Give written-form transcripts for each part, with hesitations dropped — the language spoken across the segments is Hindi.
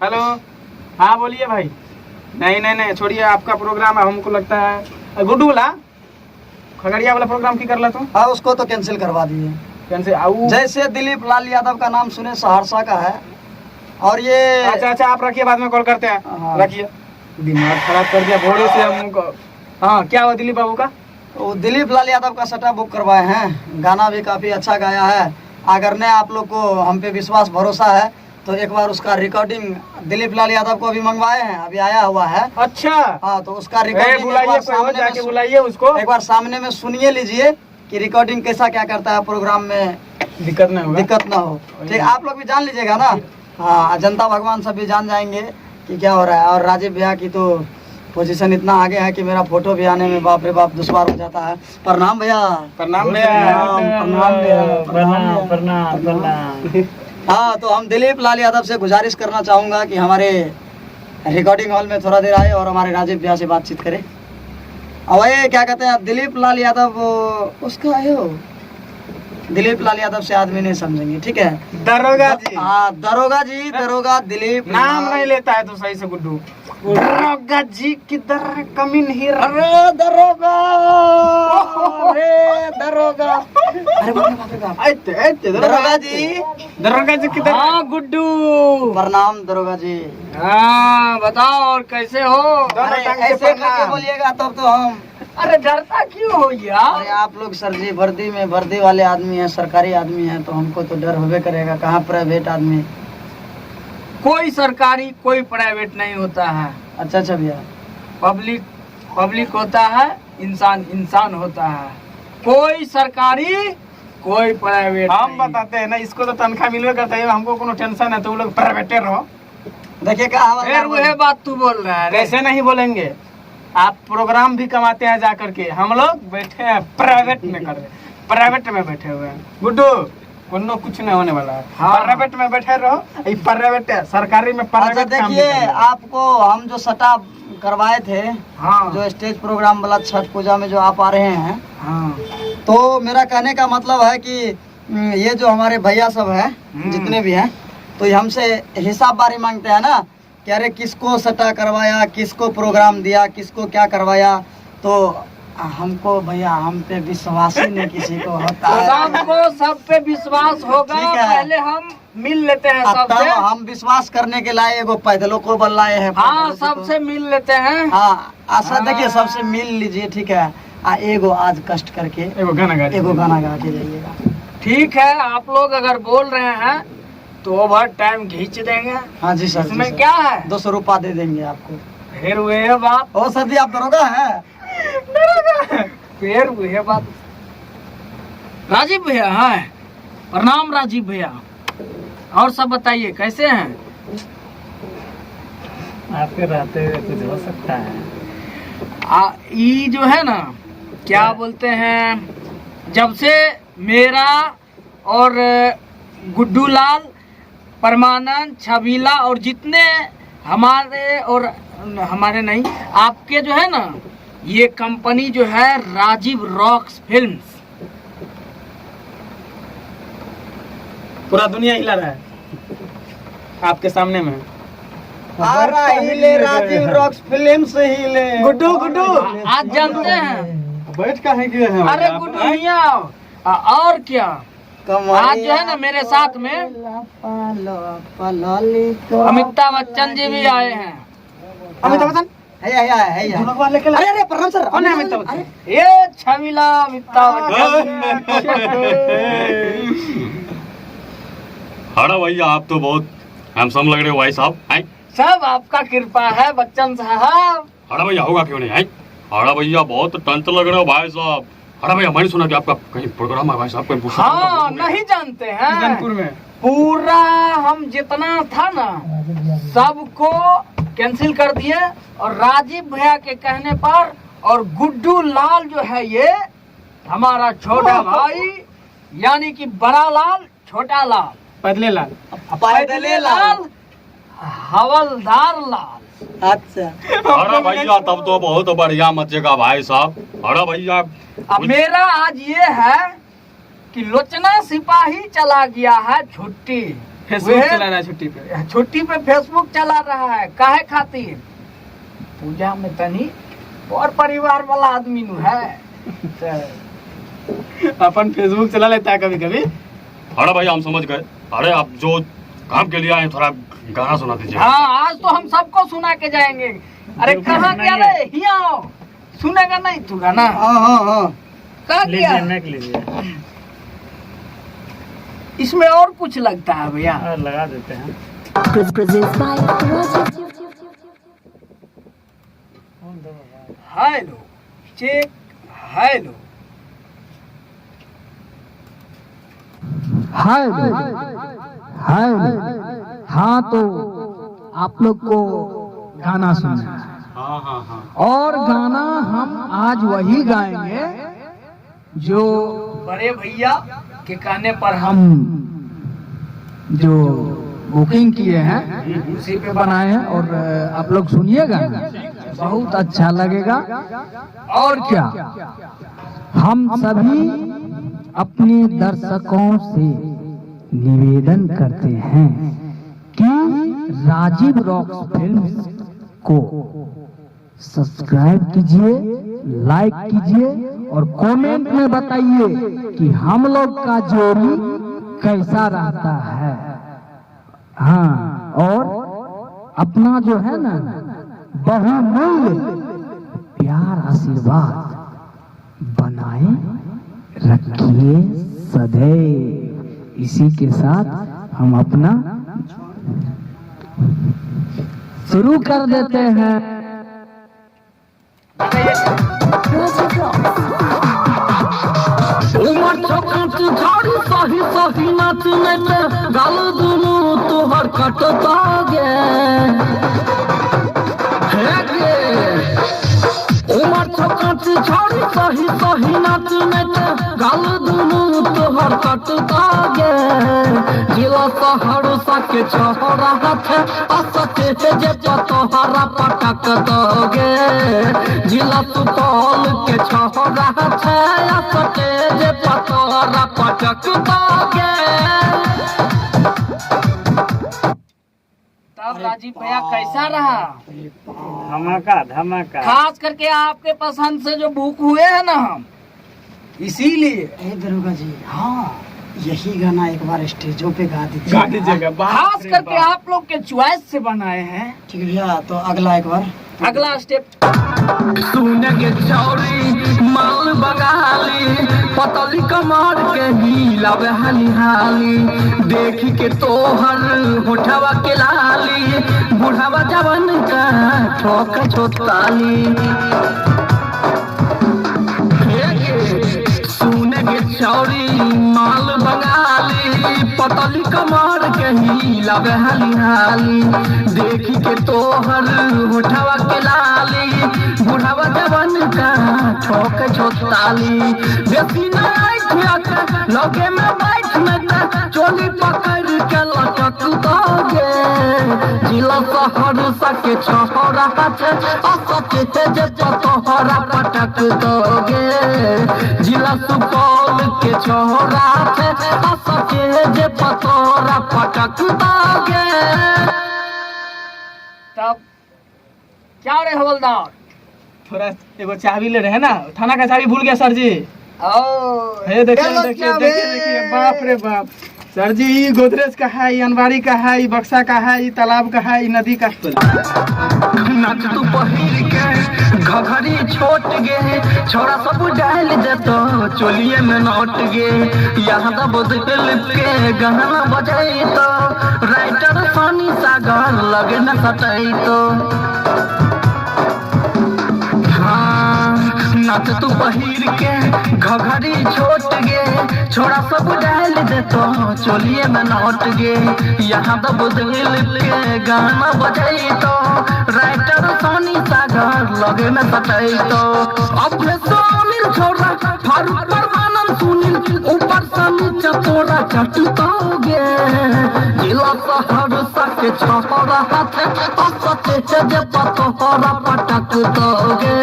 हेलो, हाँ बोलिए भाई। नहीं नहीं नहीं छोड़िए, आपका प्रोग्राम है, हमको लगता है गुड्डू वाला खगड़िया वाला प्रोग्राम की कर ला तुम। हाँ उसको तो कैंसिल करवा दिए। कैंसिल? जैसे दिलीप लाल यादव का नाम सुने, सहरसा का है। और ये अच्छा अच्छा, आप रखिए, बाद में कॉल करते हैं। हाँ। रखिए, दिमाग खराब कर दिया भोरे से हमको। हाँ क्या हुआ दिलीप बाबू का? वो दिलीप लाल यादव का सटा बुक करवाए हैं, गाना भी काफी अच्छा गाया है। अगर ने आप लोग को हम पे विश्वास भरोसा है तो एक बार उसका रिकॉर्डिंग दिलीप लाल यादव को भी मंगवाए हैं, अभी आया हुआ है। अच्छा हाँ तो उसका रिकॉर्डिंग बुलाइए, जाके बुलाइए उसको, एक बार सामने में सुनिए लीजिए कि रिकॉर्डिंग कैसा क्या करता है प्रोग्राम में, दिक्कत नहीं होगा। दिक्कत ना हो। ठीक, आप लोग भी जान लीजिएगा ना। हाँ जनता भगवान सब भी जान जाएंगे कि क्या हो रहा है। और राजीव भैया की तो पोजीशन इतना आगे है कि मेरा फोटो भी आने में बाप रे बाप दुश्वार हो जाता है। प्रणाम भैया। प्रणाम भैया। प्रणाम भैया। प्रणाम। हाँ तो हम दिलीप लाल यादव से गुजारिश करना चाहूँगा कि हमारे रिकॉर्डिंग हॉल में थोड़ा देर आए और हमारे राजीव भैया से बातचीत करें। अब ये क्या कहते हैं, दिलीप लाल यादव उसका है वो, दिलीप लाल यादव से आदमी नहीं समझेंगे, ठीक है। दरोगा जी। हाँ दरोगा जी, दरोगा दिलीप नाम नहीं लेता है तो सही से गुड्डू। दरोगा जी किधर है? कमी नहीं। अरे दरोगा, अरे दरोगा, अरे बाप रे बाप। दरोगा जी, दरोगा जी किधर? हाँ गुड्डू, प्रणाम दरोगा जी। हाँ बताओ और कैसे हो? अरे ऐसे करके बोलिएगा तब तो हम। अरे डरता क्यों हो यार? अरे आप लोग सर जी वर्दी वाले आदमी हैं, सरकारी आदमी हैं, तो हमको तो डर होबे करेगा, कहाँ प्राइवेट आदमी। कोई सरकारी कोई प्राइवेट नहीं होता है। अच्छा अच्छा भैया। पब्लिक होता है, इंसान होता है। कोई सरकारी कोई प्राइवेट हम नहीं। बताते हैं ना, इसको तो तनख्वाह मिलवे करता है, हमको कोनो टेंशन है तो वो लोग प्राइवेटे रहो। देखिए क्या फिर वह बात तू बोल रहा है। कैसे नहीं बोलेंगे, आप प्रोग्राम भी कमाते हैं जा करके, हम लोग बैठे हैं प्राइवेट में कर रहे, प्राइवेट में बैठे हुए हैं। गुड्डू कोनो कुछ नहीं होने वाला है। हाँ। प्राइवेट में बैठे रहो, ये प्राइवेट है, सरकारी में अच्छा प्राइवेट काम देखिए, नहीं करना। आपको हम जो सटा करवाए थे, हाँ जो स्टेज प्रोग्राम वाला छठ पूजा में जो आप आ रहे हैं, हाँ तो मेरा कहने का मतलब है कि ये जो हमारे भैया सब है जितने भी हैं, तो ये हमसे हिसाब बारी मांगते हैं ना कि अरे किसको सटा करवाया, किसको प्रोग्राम दिया, किसको क्या करवाया। तो हमको भैया हम पे विश्वास ही नहीं किसी को होता है। सबको सब पे विश्वास होगा। ठीक है। पहले हम मिल लेते हैं तब सबसे। हम विश्वास करने के लाए एगो पैदलों को बल लाए हैं। हाँ सबसे मिल लेते हैं। हाँ अच्छा देखिए, सबसे मिल लीजिए, ठीक है। एगो आज कष्ट करके एगो गाना गा एगो गाना गा के जाइएगा। ठीक है, आप लोग अगर बोल रहे हैं तो ओवर टाइम खींच देंगे। हाँ जी सर। इसमें क्या है? 200 रुपया दे देंगे आपको। फिर वह बात, ओ सर जी आप दरोगा है? फिर वह बात। राजीव भैया है, प्रणाम राजीव भैया। और सब बताइए कैसे हैं? आपके रहते हुए कुछ हो सकता है। ये जो है ना, क्या बोलते हैं, जब से मेरा और गुड्डू लाल, परमानंद, छबीला और जितने हमारे और हमारे नहीं, आपके जो है ना, ये कंपनी जो है राजीव रॉक्स फिल्म्स, पूरा दुनिया हिला रहा है आपके सामने में। हिले राजीव रॉक्स फिल्म से हिले। गुड्डू गुड्डू आज जानते हैं। बैठ का है कि है? अरे गुड्डू भैया, और क्या, आज जो है ना मेरे साथ में अमिताभ बच्चन जी भी आए हैं। अमिताभ बच्चन है। अरे अरे प्रणाम सर। कौन है अमिताभ बच्चन? ये छबीला अमिताभ बच्चन। हाँ भैया, आप तो बहुत हैंडसम लग रहे हो भाई साहब। हैं? सब आपका कृपा है बच्चन साहब। हाँ भैया, होगा क्यों नहीं है? हाँ भैया, बहुत टंच लग रहे हो भाई साहब। हाँ भैया, मैंने सुना कि आपका कहीं प्रोग्राम है भाई साहब, कहीं पूछा? हाँ नहीं जानते हैं, जौनपुर में पूरा हम जितना था ना सबको कैंसिल कर दिए, और राजीव भैया के कहने पर, और गुड्डू लाल जो है ये हमारा छोटा भाई, यानी कि बड़ा लाल छोटा लाल, पैदले लाल, पैदले लाल, हवलदार लाल। अच्छा अरे भैया, तब तो बहुत बढ़िया मचेगा भाई साहब। अरे भैया, अब मेरा आज ये है कि लोचना सिपाही चला गया है छुट्टी, फेसबुक चला रहा है छुट्टी पे। छुट्टी पे फेसबुक चला रहा है, काहे खातिर? पूजा में तनी और परिवार वाला आदमी नु है। अपन फेसबुक चला लेता है कभी कभी। अरे भैया हम समझ गए। अरे आप जो काम के लिए आए थोड़ा गाना सुना दीजिए। हाँ, आज तो हम सबको सुना के जाएंगे। अरे कहाँ गया रे? हिया आओ। सुनेगा नहीं तू गाना? हाँ। कहाँ गया? इसमें और कुछ लगता है भैया, लगा देते हैं। हेलो चेक, हेलो हाँ, तो आप लोग को गाना सुना। हाँ। और गाना हम आज वही गाएंगे जो बड़े भैया के कहने पर हम जो बुकिंग किए हैं उसी पे बनाए हैं। और आप लोग सुनिएगा, बहुत अच्छा लगेगा। और क्या, हम सभी अपने दर्शकों से निवेदन करते हैं कि राजीव रॉक्स फिल्म्स को सब्सक्राइब कीजिए, लाइक कीजिए और कमेंट में बताइए कि हम लोग का जोड़ी कैसा रहता है। हाँ, और अपना जो है ना बहुमूल्य प्यार आशीर्वाद बनाए रखिए सदैव। इसी के साथ हम अपना शुरू कर देते हैं। उमर छकत झाड़ी सही सही नाच नैते गाल दुनू तोहर कटता गे हे गे। उमर छकत झाड़ी सही सही नाच नैते गाल दुनू तोहर कटता गे। जिला सहरसा के छोरा हाथे असते जे तोहरा पटक दोगे। जिला सुपौल के छोरा हाथे असते जे तोहरा पटक दोगे। तब राजीव भैया कैसा रहा? धमाका। खास करके आपके पसंद से जो बुक हुए हैं ना हम, इसीलिए। दरोगा जी, हाँ, यही गाना एक बार स्टेजों पे गा दीजिए। खास करके आप लोग के चॉइस से बनाए हैं। ठीक है भैया, तो अगला एक बार अगला स्टेप। सुने के चौड़ी माल बंगाली पतली कमर के हिलावे हाली हाली। देख के तोहर होठवा के लाली बुढ़ावा जवन का ठोक छोताली। सुने के चौड़ी माल बंगाली पतली कमर के हिलावे हाली हाली। देख के तोहर होठवा के लाली बुढ़ावा जवन का ठोक छोताली। बेसी नाइट लगे में बैठ में चोली पकड़ के लटक दोगे। जिला सहरसा के छोरा हाथे असते जे तोहरा पटक दोगे। जिला सुपौल के छोरा हाथे असते जे तोहरा पटक दोगे। तब क्या रे हवलदार? थोड़ा एगो चाबी ले रहे हैं ना, थाना का चाबी भूल गया सर जी। ओ देखिए बाप रे बाप। सर जी, ये गोदरेज का है, ये अनबारी का है, ये बक्सा का है, ये तालाब का है, ये नदी का। नाच तू पहिर के घघरी छोट गे छोरा सब डाल देतो चोलिए में नोट गे। यहाँ तो बदल के गहना बजाई तो राइटर सोनी सागर लगे न सटाई तो। नाच तू पहिर के घघरी छोट गे छोरा सब डाल देतो चोलिए में नोट गे। यहाँ तो बदल के गाना बजाई तो राइटर सोनी सागर लगे में सटाई तो। अब सोनिल छोरा फारूक परमानंद सुनील ऊपर से नीचे तोरा चटुताओगे। जिला सहरसा के छोरा हाथे असते जे तोहरा पटक दोगे।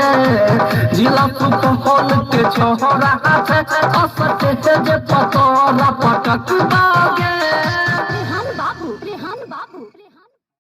जिला सुपौल के छोरा हाथे असते जे तोहरा पटक दोगे।